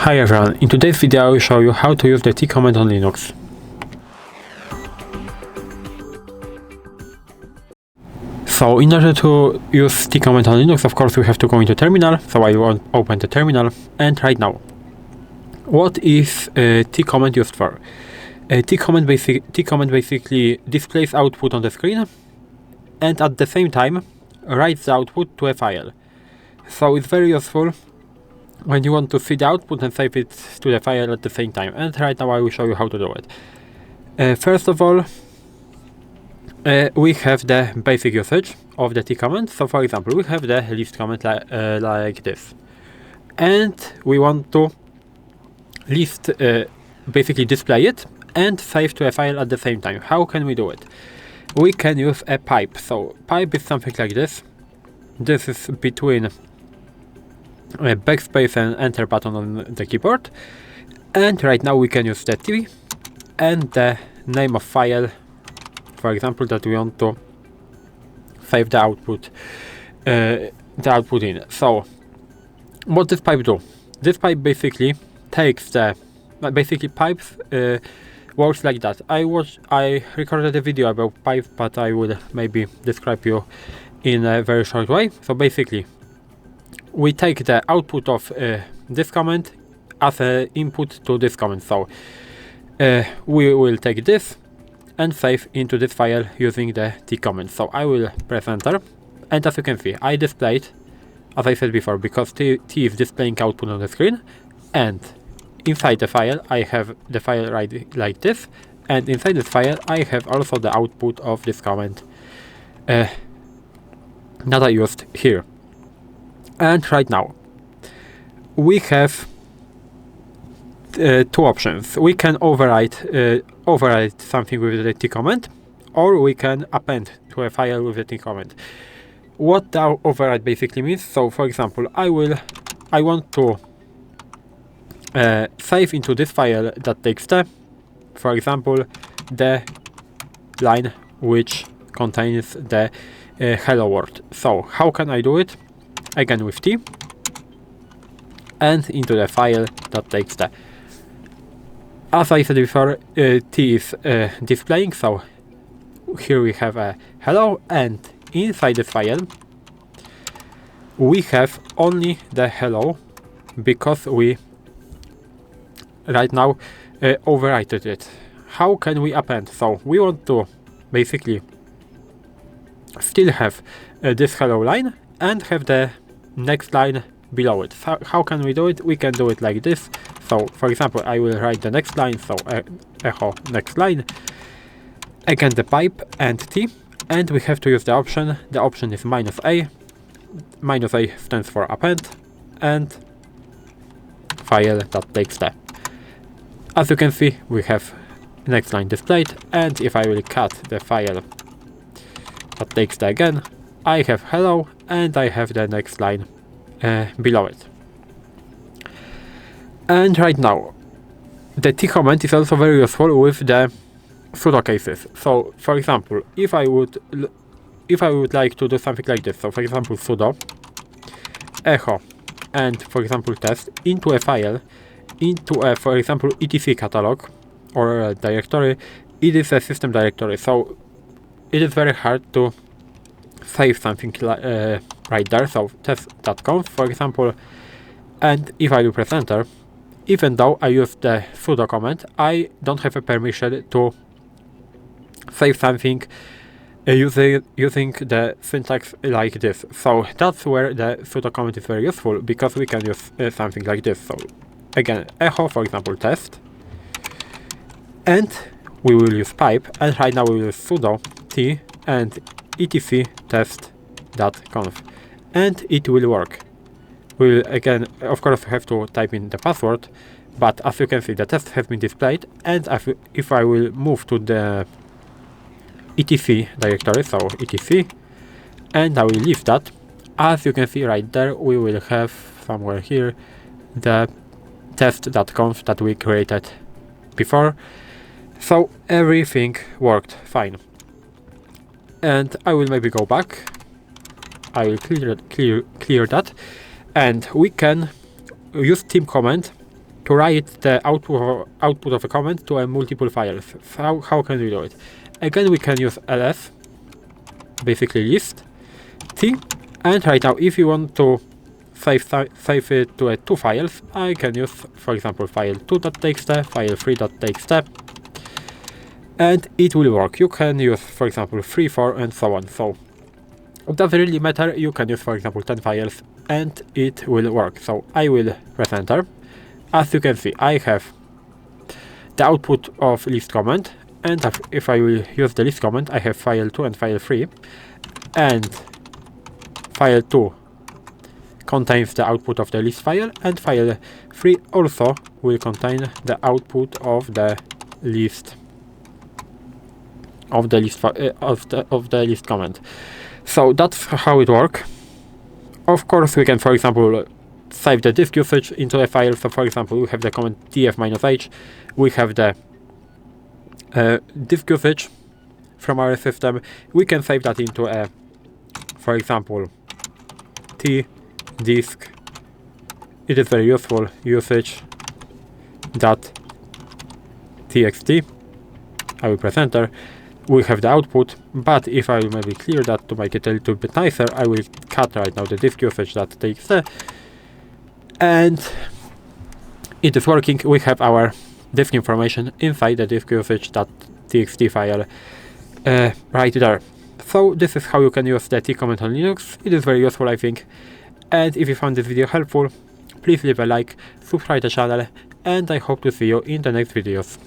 Hi everyone, in today's video I will show you how to use the T command on Linux. So in order to use T command on Linux, of course we have to go into terminal, so I will open the terminal. And right now, what is T command used for? T command basically displays output on the screen and at the same time writes the output to a file. So it's very useful when you want to see the output and save it to the file at the same time. And right now I will show you how to do it. First of all, we have the basic usage of the T command. So for example, we have the list command like this. And we want to list, basically display it and save to a file at the same time. How can we do it? We can use a pipe. So pipe is something like this. This is between backspace and enter button on the keyboard, and right now we can use the T and the name of file, for example, that we want to save the output in. So what this pipe do? This pipe basically takes the pipes works like that. I recorded a video about pipe, but I will maybe describe you in a very short way. So basically we take the output of this command as an input to this command. So we will take this and save into this file using the T command. So I will press enter, and as you can see, I displayed, as I said before, because T is displaying output on the screen, and inside the file I have the file right like this, and inside this file I have also the output of this command that I used here. And right now we have two options. We can overwrite something with the T command, or we can append to a file with the T command. What the overwrite basically means, so for example, I want to save into this file .txt, for example, the line which contains the hello world. So how can I do it? Again with T and into the file .txt. As I said before, T is displaying, so here we have a hello, and inside the file we have only the hello because we right now overwrite it. How can we append? So we want to basically still have this hello line and have the next line below it. How can we do it? We can do it like this. So for example, I will write the next line, so echo next line, again the pipe and T, and we have to use the option. The option is -a. -a stands for append and file.txt. As you can see, we have next line displayed, and if I will cut the file.txt again, I have hello and I have the next line below it. And right now the T command is also very useful with the sudo cases. So for example, if I would like to do something like this, so for example sudo echo and for example test into a file, into a, for example, etc catalog or a directory. It is a system directory, so it is very hard to save something right there. So test.conf, for example, and if I do press enter, even though I use the sudo command, I don't have a permission to save something using the syntax like this. So that's where the sudo command is very useful, because we can use something like this. So again, echo, for example, test, and we will use pipe, and right now we will use sudo T and etc test.conf, and it will work. We'll again, of course, have to type in the password, but as you can see, the test has been displayed, and if I will move to the etc directory, so etc, and I will leave that, as you can see right there, we will have somewhere here the test.conf that we created before. So everything worked fine. And I will maybe go back. I will clear that, and we can use T command to write the output of a command to a multiple files. How can we do it? Again, we can use ls, basically list, t, and right now if you want to save it to 2 files, I can use, for example, file 2.txt, file 3.txt, and it will work. You can use, for example, 3, 4, and so on. So it doesn't really matter. You can use, for example, 10 files, and it will work. So I will press enter. As you can see, I have the output of list command, and if I will use the list command, I have file 2 and file 3, and file 2 contains the output of the list file, and file 3 also will contain the output of the list of the list command. So that's how it works. Of course, we can, for example, save the disk usage into a file. So, for example, we have the command df-h. We have the disk usage from our system. We can save that into a, for example, t disk. It is very useful, usage.txt. I will press enter. We have the output, but if I maybe clear that to make it a little bit nicer, I will cut right now the disk-usage.txt, and it is working. We have our disk information inside the disk-usage.txt file right there. So this is how you can use the T command on Linux. It is very useful, I think, and if you found this video helpful, please leave a like, subscribe to the channel, and I hope to see you in the next videos.